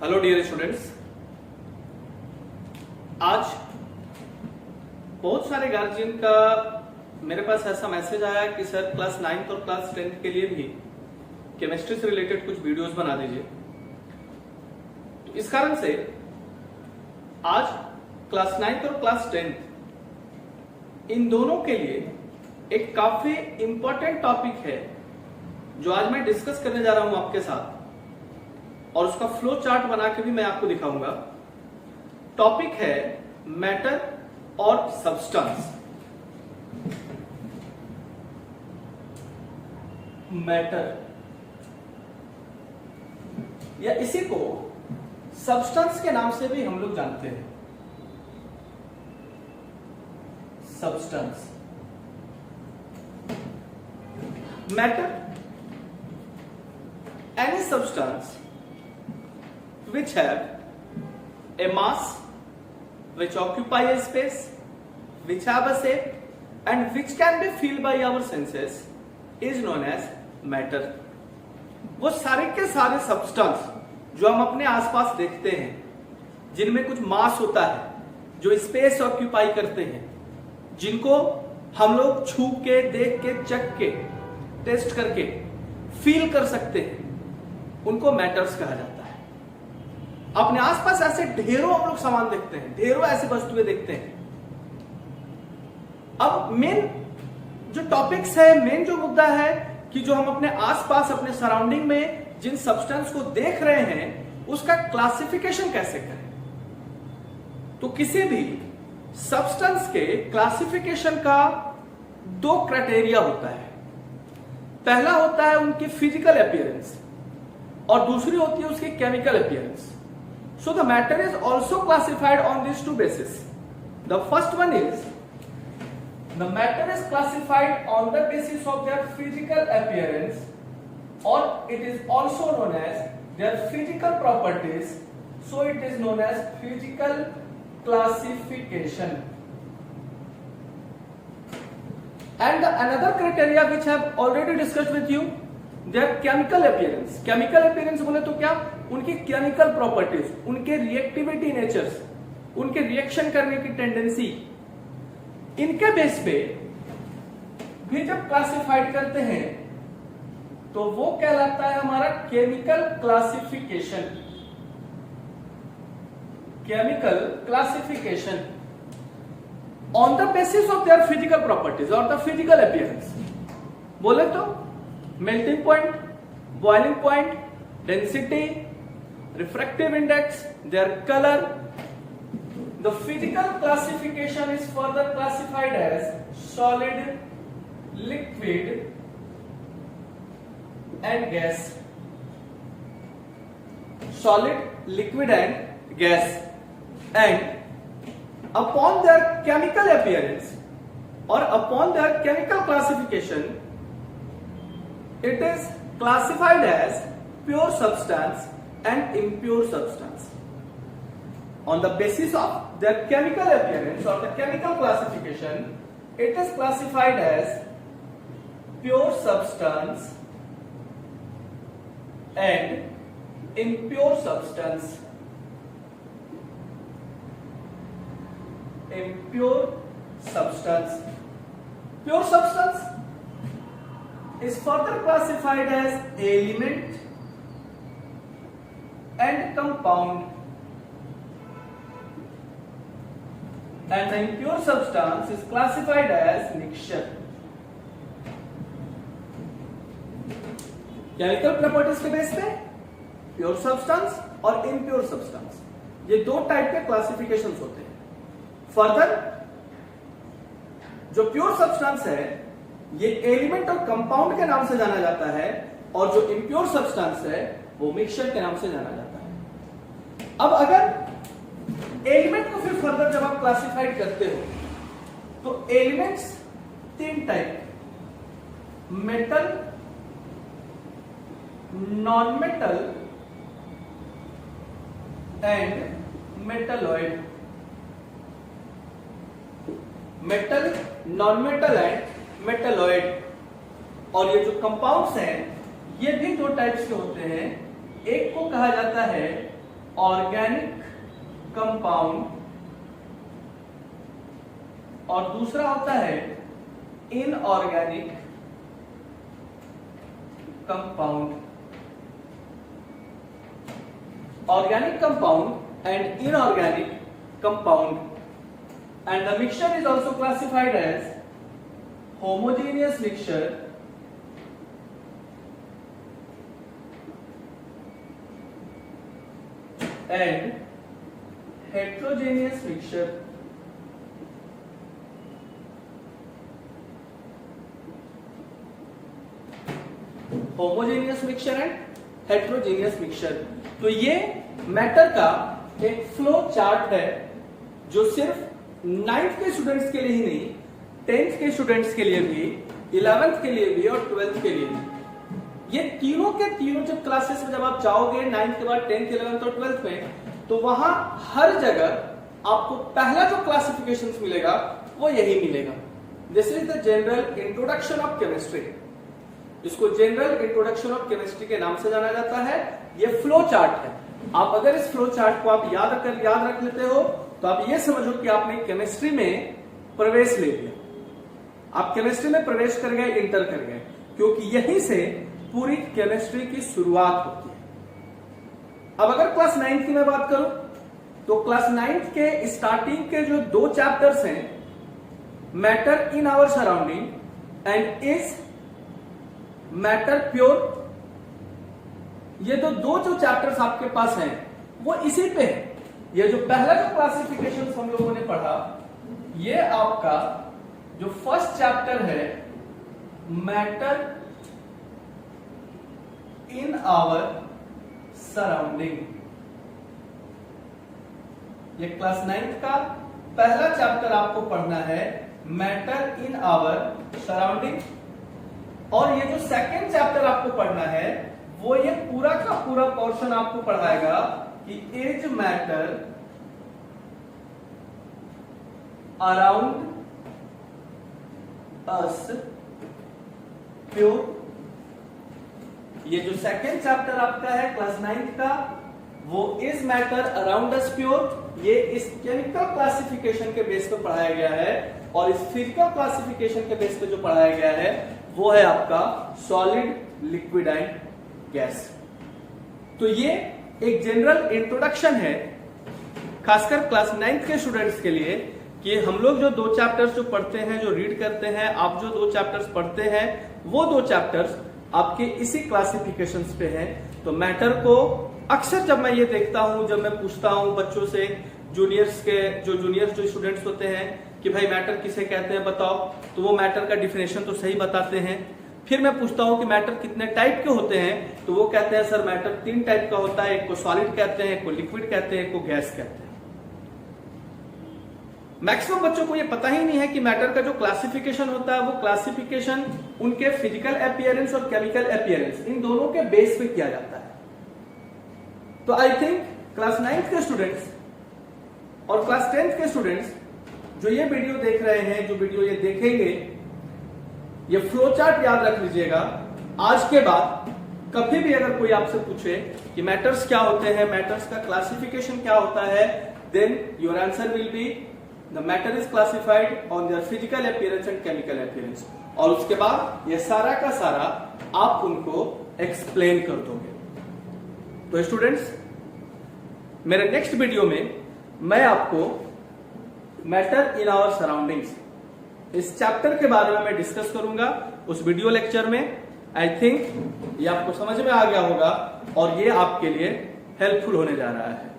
Hello dear students, आज बहुत सारे गार्जियन का मेरे पास ऐसा मैसेज आया कि सर क्लास 9th और क्लास 10th के लिए भी केमिस्ट्री से रिलेटेड कुछ वीडियोस बना दीजिए। तो इस कारण से आज क्लास 9th और क्लास 10th इन दोनों के लिए एक काफी इंपॉर्टेंट टॉपिक है जो आज मैं डिस्कस करने जा रहा हूं आपके साथ, और उसका फ्लो चार्ट बना के भी मैं आपको दिखाऊंगा। टॉपिक है मैटर और सब्सटेंस। मैटर या इसी को सब्सटेंस के नाम से भी हम लोग जानते हैं। Substance, matter, any substance which have a mass, which occupy a space, which have a shape, and which can be felt by our senses is known as matter. वो सारे के सारे सब्सटेंस जो हम अपने आसपास देखते हैं, जिनमें कुछ मास होता है, जो स्पेस ऑक्यूपाई करते हैं, जिनको हम लोग छू के, देख के, चख के, टेस्ट करके फील कर सकते हैं, उनको मैटर्स कहा जाता है। अपने आसपास ऐसे ढेरों हम लोग सामान देखते हैं, ढेरों ऐसे वस्तुएं देखते हैं। अब मेन जो टॉपिक्स है, मेन जो मुद्दा है कि जो हम अपने आसपास, अपने सराउंडिंग में जिन सब्सटेंस को देख रहे हैं, उसका क्लासिफिकेशन कैसे करें। तो किसी भी सब्सटेंस के क्लासिफिकेशन का दो क्राइटेरिया होता है। पहला होता है उनकी फिजिकल अपीयरेंस और दूसरी होती है उसकी chemical appearance. So the matter is also classified on this two basis. The first one is the matter is classified on the basis of their physical appearance और it is also known as their physical properties. So it is known as physical classification. And another criteria which I have already discussed with you, their chemical appearance. Chemical appearance बोले तो क्या? उनकी chemical properties, उनके reactivity natures, उनके reaction करने की tendency, इनके base पे भी जब क्लासिफाइड करते हैं तो वो कहलाता है हमारा chemical classification. Chemical classification on the basis of their physical properties or the physical appearance। बोले तो melting point, boiling point, density, refractive index, their color। The physical classification is further classified as solid, liquid and gas। Solid, liquid and gas, and upon their chemical appearance or upon their chemical classification, it is classified as pure substance and impure substance. On the basis of their chemical appearance or the chemical classification, it is classified as pure substance and impure substance। Impure substance. Pure substance is further classified as element and compound, and the impure substance is classified as mixture। Chemical properties के base पे pure substance और impure substance, ये दो type के classifications होते हैं। Further जो pure substance है ये एलिमेंट और कंपाउंड के नाम से जाना जाता है, और जो इम्प्योर सब्सटेंस है वो मिक्सचर के नाम से जाना जाता है। अब अगर एलिमेंट को फिर फर्दर जब आप क्लासिफाइड करते हो तो एलिमेंट्स तीन type, metal, non metal and metalloid. Metal, non metal and metalloid. और ये जो कंपाउंड्स हैं ये भी दो टाइप्स के होते हैं। एक को कहा जाता है ऑर्गेनिक कंपाउंड और दूसरा होता है inorganic compound. Organic compound and inorganic compound, and the mixture is also classified as homogeneous mixture and heterogeneous mixture. Homogeneous mixture and heterogeneous mixture. तो ये मैटर का एक फ्लो चार्ट है जो सिर्फ 9th के स्टूडेंट्स के लिए ही नहीं, 10th के स्टूडेंट्स के लिए भी, 11th के लिए भी और 12th के लिए भी. ये तीनों के तीनों जब क्लासेस में जब आप जाओगे 9th के बाद 10th, 11th और 12th में, तो वहां हर जगह आपको पहला जो क्लासिफिकेशन मिलेगा वो यही मिलेगा. This is the general introduction of chemistry. इसको जनरल इंट्रोडक्शन ऑफ केमिस्ट्री के नाम से जाना जाता है. ये फ्लो चार्ट है. आप अगर इस फ्लो चार्ट को आप याद रख लेते हो तो आप ये समझो कि आपने केमिस्ट्री में प्रवेश ले लिया. आप केमिस्ट्री में प्रवेश कर गए, इंटर कर गए, क्योंकि यहीं से पूरी केमिस्ट्री की शुरुआत होती है. अब अगर क्लास 9th की मैं बात करूं तो क्लास 9th के स्टार्टिंग के जो 2 चैप्टर्स हैं, matter in our surrounding and is matter pure, ये तो 2 जो चैप्टर्स आपके पास हैं वो इसी पे है. ये जो पहला जो क्लासिफिकेशन हम लोगों ने पढ़ा, ये आपका जो फर्स्ट चैप्टर है, मैटर इन आवर सराउंडिंग, ये क्लास 9th का पहला चैप्टर आपको पढ़ना है, मैटर इन आवर सराउंडिंग. और ये जो सेकंड चैप्टर आपको पढ़ना है वो ये पूरा का पूरा पोर्शन आपको पढ़ाएगा कि is matter around us pure. ये जो सेकंड चैप्टर आपका है क्लास 9th का, वो is matter around us pure, ये इस केमिकल क्लासिफिकेशन के बेस पे पढ़ाया गया है. और इस फिजिकल क्लासिफिकेशन के बेस पे जो पढ़ाया गया है वो है आपका सॉलिड, लिक्विड एंड गैस. तो ये एक जनरल इंट्रोडक्शन है खासकर क्लास 9th के स्टूडेंट्स के लिए कि हम लोग जो 2 चैप्टर्स जो पढ़ते हैं, जो रीड करते हैं, आप जो 2 चैप्टर्स पढ़ते हैं वो 2 चैप्टर्स आपके इसी क्लासिफिकेशंस पे हैं. तो मैटर को अक्सर जब मैं ये देखता हूं, जब मैं पूछता हूं बच्चों से, जूनियर्स जो स्टूडेंट्स होते हैं कि भाई मैटर किसे कहते हैं बताओ, तो वो मैटर का डिफिनेशन तो सही बताते हैं. फिर मैं पूछता हूं कि मैटर कितने टाइप के होते हैं, तो वो कहते हैं सर मैटर 3 टाइप का होता है, एक को सॉलिड कहते हैं, एक को लिक्विड कहते हैं, एक को गैस कहते हैं. मैक्सिमम बच्चों को ये पता ही नहीं है कि मैटर का जो क्लासिफिकेशन होता है वो क्लासिफिकेशन उनके फिजिकल अपीयरेंस और केमिकल अपीयरेंस, इन दोनों के बेस पे किया जाता है. तो आई थिंक क्लास 9th के स्टूडेंट्स और क्लास 10th के स्टूडेंट्स जो ये वीडियो देख रहे हैं, जो वीडियो ये देखेंगे, ये फ्लो चार्ट याद रख लीजिएगा. आज के बाद कभी भी अगर कोई आपसे पूछे कि मैटर्स क्या होते हैं, मैटर्स का क्लासिफिकेशन क्या होता है, then your answer will be the matter is classified on their physical appearance and chemical appearance. और उसके बाद ये सारा का सारा आप उनको एक्सप्लेन कर दोगे. तो स्टूडेंट्स, मेरे नेक्स्ट वीडियो में मैं आपको मैटर इन आवर सराउंडिंग्स, इस चैप्टर के बारे में मैं डिस्कस करूंगा उस वीडियो लेक्चर में. आई थिंक ये आपको समझ में आ गया होगा और ये आपके लिए हेल्पफुल होने जा रहा है.